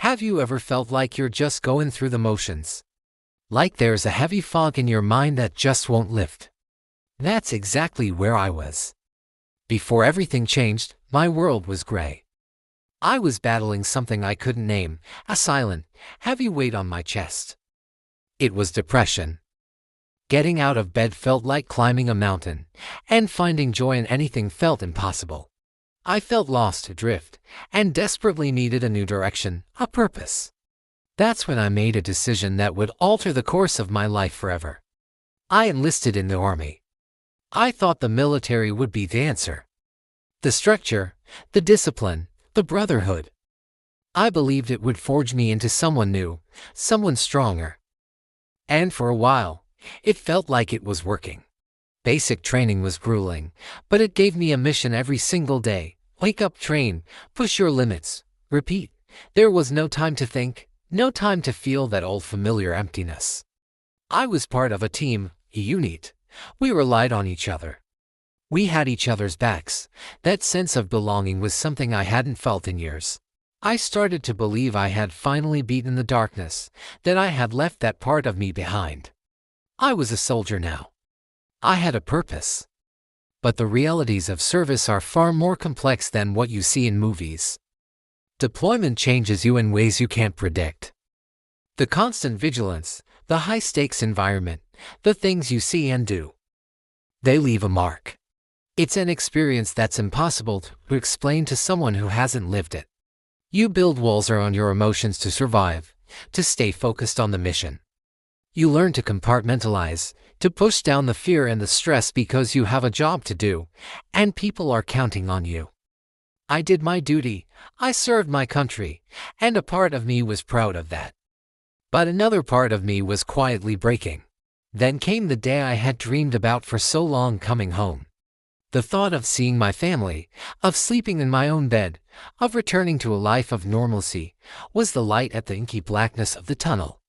Have you ever felt like you're just going through the motions? Like there's a heavy fog in your mind that just won't lift? That's exactly where I was. Before everything changed, my world was gray. I was battling something I couldn't name, a silent, heavy weight on my chest. It was depression. Getting out of bed felt like climbing a mountain, and finding joy in anything felt impossible. I felt lost adrift, and desperately needed a new direction, a purpose. That's when I made a decision that would alter the course of my life forever. I enlisted in the army. I thought the military would be the answer. The structure, the discipline, the brotherhood. I believed it would forge me into someone new, someone stronger. And for a while, it felt like it was working. Basic training was grueling, but it gave me a mission every single day. Wake up, train, push your limits, repeat. There was no time to think, no time to feel that old familiar emptiness. I was part of a team, a unit. We relied on each other. We had each other's backs. That sense of belonging was something I hadn't felt in years. I started to believe I had finally beaten the darkness, that I had left that part of me behind. I was a soldier now. I had a purpose. But the realities of service are far more complex than what you see in movies. Deployment changes you in ways you can't predict. The constant vigilance, the high-stakes environment, the things you see and do. They leave a mark. It's an experience that's impossible to explain to someone who hasn't lived it. You build walls around your emotions to survive, to stay focused on the mission. You learn to compartmentalize, to push down the fear and the stress because you have a job to do, and people are counting on you. I did my duty, I served my country, and a part of me was proud of that. But another part of me was quietly breaking. Then came the day I had dreamed about for so long, coming home. The thought of seeing my family, of sleeping in my own bed, of returning to a life of normalcy, was the light at the inky blackness of the tunnel.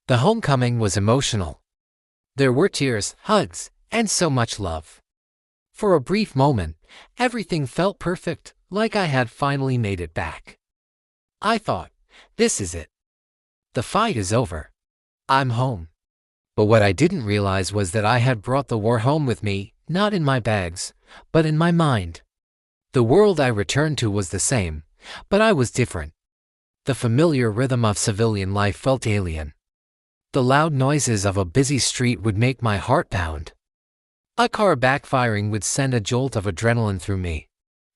The homecoming was emotional. There were tears, hugs, and so much love. For a brief moment, everything felt perfect, like I had finally made it back. I thought, this is it. The fight is over. I'm home. But what I didn't realize was that I had brought the war home with me, not in my bags, but in my mind. The world I returned to was the same, but I was different. The familiar rhythm of civilian life felt alien. The loud noises of a busy street would make my heart pound. A car backfiring would send a jolt of adrenaline through me.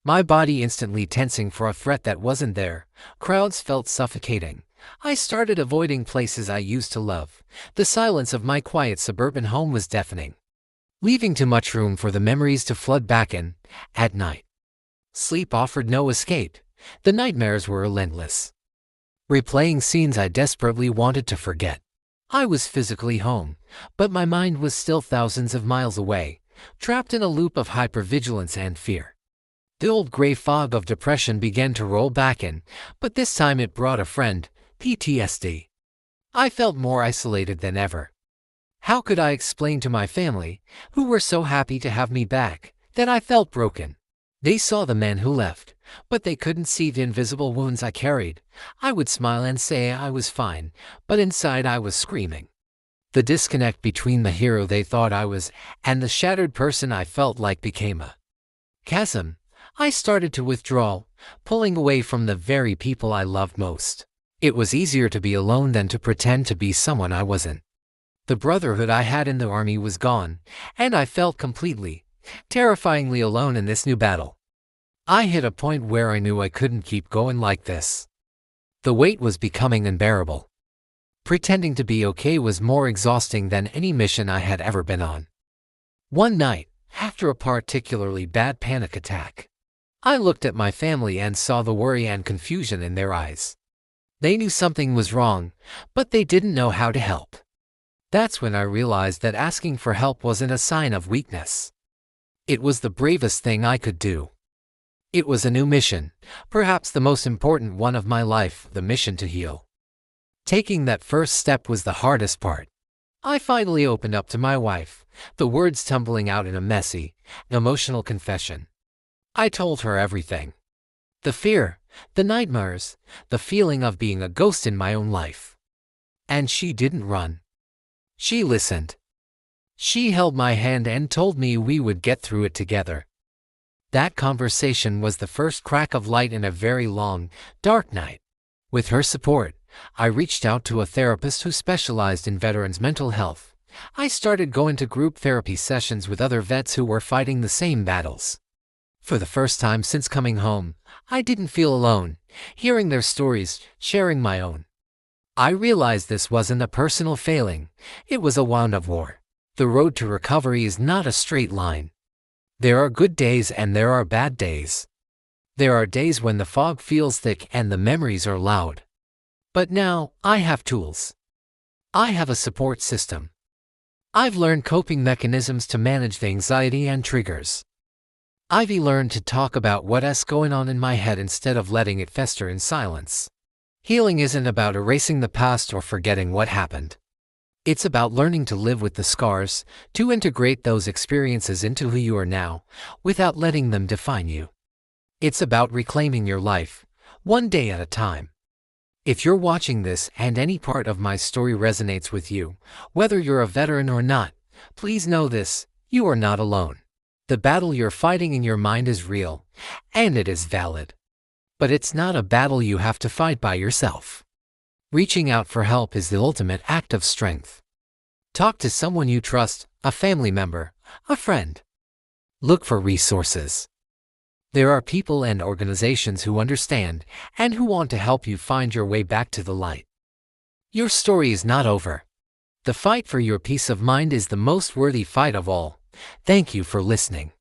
My body instantly tensing for a threat that wasn't there. Crowds felt suffocating. I started avoiding places I used to love. The silence of my quiet suburban home was deafening, leaving too much room for the memories to flood back in. At night, sleep offered no escape. The nightmares were relentless, replaying scenes I desperately wanted to forget. I was physically home, but my mind was still thousands of miles away, trapped in a loop of hypervigilance and fear. The old gray fog of depression began to roll back in, but this time it brought a friend, PTSD. I felt more isolated than ever. How could I explain to my family, who were so happy to have me back, that I felt broken? They saw the man who left, but they couldn't see the invisible wounds I carried. I would smile and say I was fine, but inside I was screaming. The disconnect between the hero they thought I was and the shattered person I felt like became a chasm. I started to withdraw, pulling away from the very people I loved most. It was easier to be alone than to pretend to be someone I wasn't. The brotherhood I had in the army was gone, and I felt completely, terrifyingly alone in this new battle. I hit a point where I knew I couldn't keep going like this. The weight was becoming unbearable. Pretending to be okay was more exhausting than any mission I had ever been on. One night, after a particularly bad panic attack, I looked at my family and saw the worry and confusion in their eyes. They knew something was wrong, but they didn't know how to help. That's when I realized that asking for help wasn't a sign of weakness. It was the bravest thing I could do. It was a new mission, perhaps the most important one of my life, the mission to heal. Taking that first step was the hardest part. I finally opened up to my wife, the words tumbling out in a messy, emotional confession. I told her everything. The fear, the nightmares, the feeling of being a ghost in my own life. And she didn't run. She listened. She held my hand and told me we would get through it together. That conversation was the first crack of light in a very long, dark night. With her support, I reached out to a therapist who specialized in veterans' mental health. I started going to group therapy sessions with other vets who were fighting the same battles. For the first time since coming home, I didn't feel alone, hearing their stories, sharing my own. I realized this wasn't a personal failing, it was a wound-up war. The road to recovery is not a straight line. There are good days and there are bad days. There are days when the fog feels thick and the memories are loud. But now, I have tools. I have a support system. I've learned coping mechanisms to manage the anxiety and triggers. I've learned to talk about what's going on in my head instead of letting it fester in silence. Healing isn't about erasing the past or forgetting what happened. It's about learning to live with the scars, to integrate those experiences into who you are now, without letting them define you. It's about reclaiming your life, one day at a time. If you're watching this and any part of my story resonates with you, whether you're a veteran or not, please know this: you are not alone. The battle you're fighting in your mind is real, and it is valid. But it's not a battle you have to fight by yourself. Reaching out for help is the ultimate act of strength. Talk to someone you trust, a family member, a friend. Look for resources. There are people and organizations who understand and who want to help you find your way back to the light. Your story is not over. The fight for your peace of mind is the most worthy fight of all. Thank you for listening.